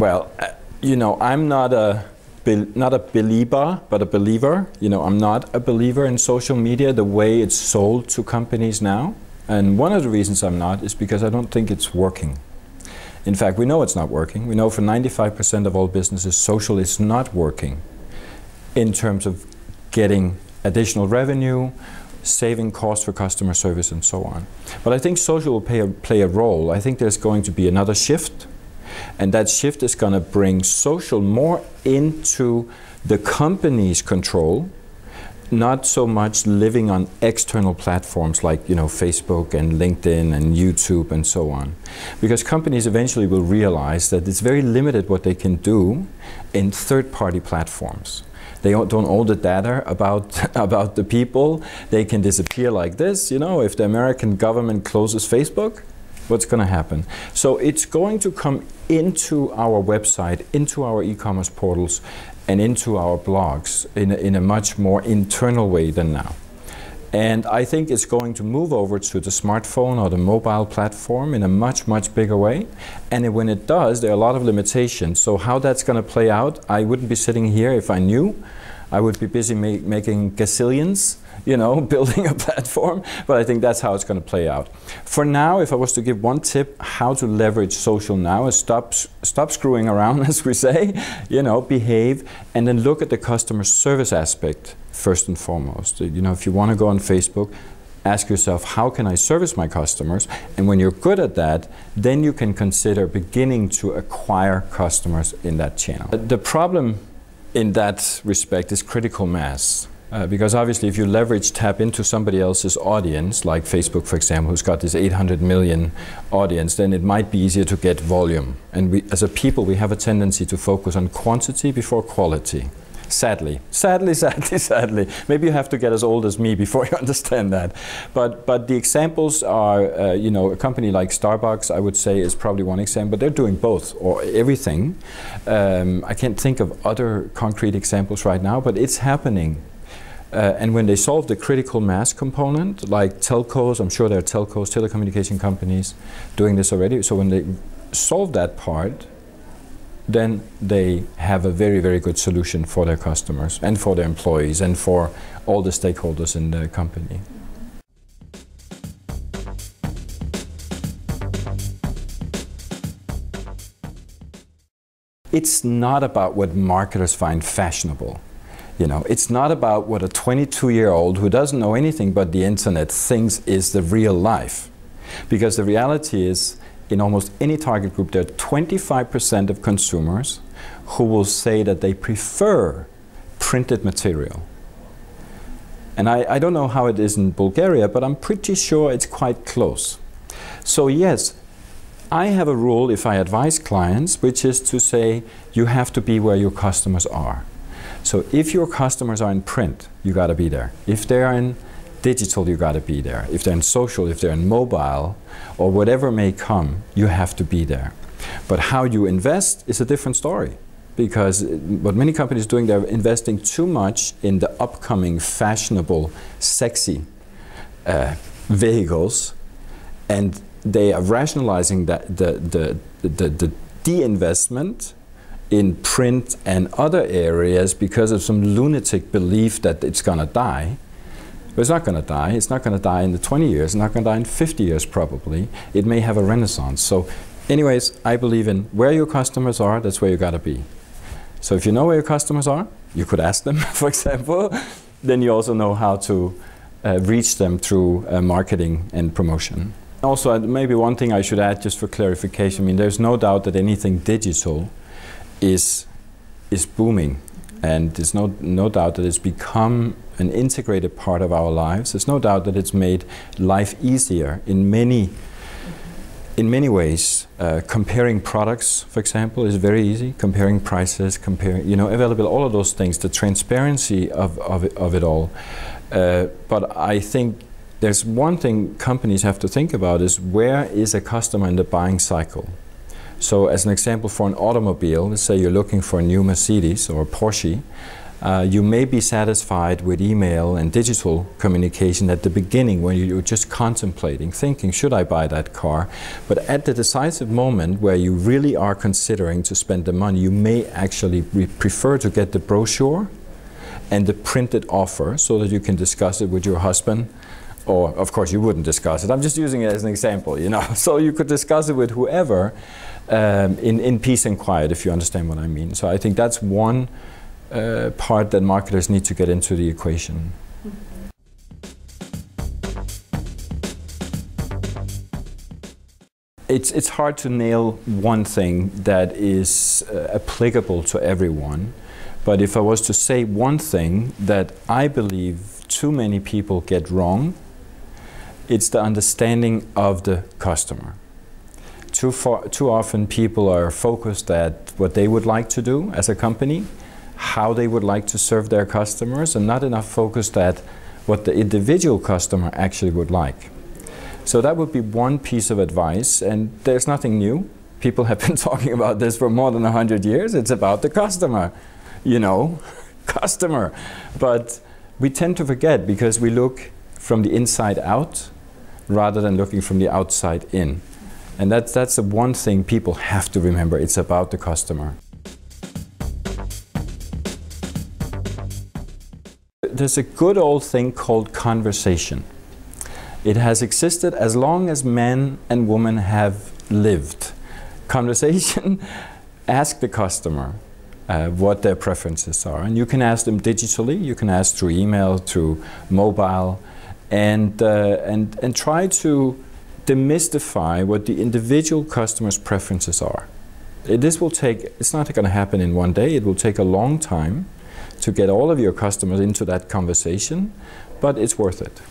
Well, you know, I'm not a believer, but a believer. You know, I'm not a believer in social media the way it's sold to companies now. And one of the reasons I'm not is because I don't think it's working. In fact, we know it's not working. We know for 95% of all businesses, social is not working in terms of getting additional revenue, saving costs for customer service, and so on. But I think social will play a role. I think there's going to be another shift, and that shift is going to bring social more into the company's control, not so much living on external platforms like, you know, Facebook and LinkedIn and YouTube and so on. Because companies eventually will realize that it's very limited what they can do in third-party platforms. They don't own the data about the people. They can disappear like this. You know, if the American government closes Facebook, what's going to happen? So it's going to come into our website, into our e-commerce portals, and into our blogs in a much more internal way than now. And I think it's going to move over to the smartphone or the mobile platform in a much, much bigger way. And when it does, there are a lot of limitations. So how that's going to play out, I wouldn't be sitting here if I knew. I would be busy making gazillions, you know, building a platform. But I think that's how it's going to play out. For now, if I was to give one tip how to leverage social now, is stop screwing around, as we say, you know, behave, and then look at the customer service aspect first and foremost. You know, if you want to go on Facebook, ask yourself, how can I service my customers? And when you're good at that, then you can consider beginning to acquire customers in that channel. The problem in that respect is critical mass. Because obviously if you tap into somebody else's audience, like Facebook for example, who's got this 800 million audience, then it might be easier to get volume. And we, as a people, we have a tendency to focus on quantity before quality. Sadly. Maybe you have to get as old as me before you understand that. But the examples are, you know, a company like Starbucks, I would say, is probably one example, but they're doing both, or everything. I can't think of other concrete examples right now, but it's happening. And when they solve the critical mass component, like telcos, I'm sure there are telcos, telecommunication companies doing this already. So when they solve that part, then they have a very, very good solution for their customers and for their employees and for all the stakeholders in the company. It's not about what marketers find fashionable. You know, it's not about what a 22-year-old who doesn't know anything but the internet thinks is the real life. Because the reality is, in almost any target group, there are 25% of consumers who will say that they prefer printed material. And I don't know how it is in Bulgaria, but I'm pretty sure it's quite close. So yes, I have a rule if I advise clients, which is to say, you have to be where your customers are. So if your customers are in print, you got to be there. If they are in digital, you got to be there. If they're in social, if they're in mobile, or whatever may come, you have to be there. But how you invest is a different story. Because what many companies are doing, they're investing too much in the upcoming fashionable, sexy vehicles, and they are rationalizing that the de-investment in print and other areas because of some lunatic belief that it's going to die. But it's not going to die. It's not going to die in the 20 years. It's not going to die in 50 years probably. It may have a renaissance. So anyways, I believe in where your customers are, that's where you got to be. So if you know where your customers are, you could ask them, for example, then you also know how to reach them through marketing and promotion. Also, maybe one thing I should add just for clarification, I mean, there's no doubt that anything digital is booming, and there's no doubt that it's become an integrated part of our lives. There's no doubt that it's made life easier in many ways. Comparing products, for example, is very easy. Comparing prices, you know, available, all of those things, the transparency of it all. But I think there's one thing companies have to think about is where is a customer in the buying cycle? So as an example for an automobile, let's say you're looking for a new Mercedes or a Porsche, You may be satisfied with email and digital communication at the beginning when you're just contemplating, thinking, should I buy that car? But at the decisive moment where you really are considering to spend the money, you may actually prefer to get the brochure and the printed offer so that you can discuss it with your husband. Or, of course, you wouldn't discuss it. I'm just using it as an example, you know. So you could discuss it with whoever in peace and quiet, if you understand what I mean. So I think that's one part that marketers need to get into the equation. It's hard to nail one thing that is applicable to everyone. But if I was to say one thing that I believe too many people get wrong, it's the understanding of the customer. Too often people are focused at what they would like to do as a company, how they would like to serve their customers, and not enough focused at what the individual customer actually would like. So that would be one piece of advice, and there's nothing new. People have been talking about this for more than 100 years. It's about the customer, you know, customer. But we tend to forget because we look from the inside out rather than looking from the outside in. And that's the one thing people have to remember. It's about the customer. There's a good old thing called conversation. It has existed as long as men and women have lived. Conversation, ask the customer what their preferences are. And you can ask them digitally, you can ask through email, through mobile, and try to demystify what the individual customer's preferences are. It's not going to happen in one day, it will take a long time to get all of your customers into that conversation, but it's worth it.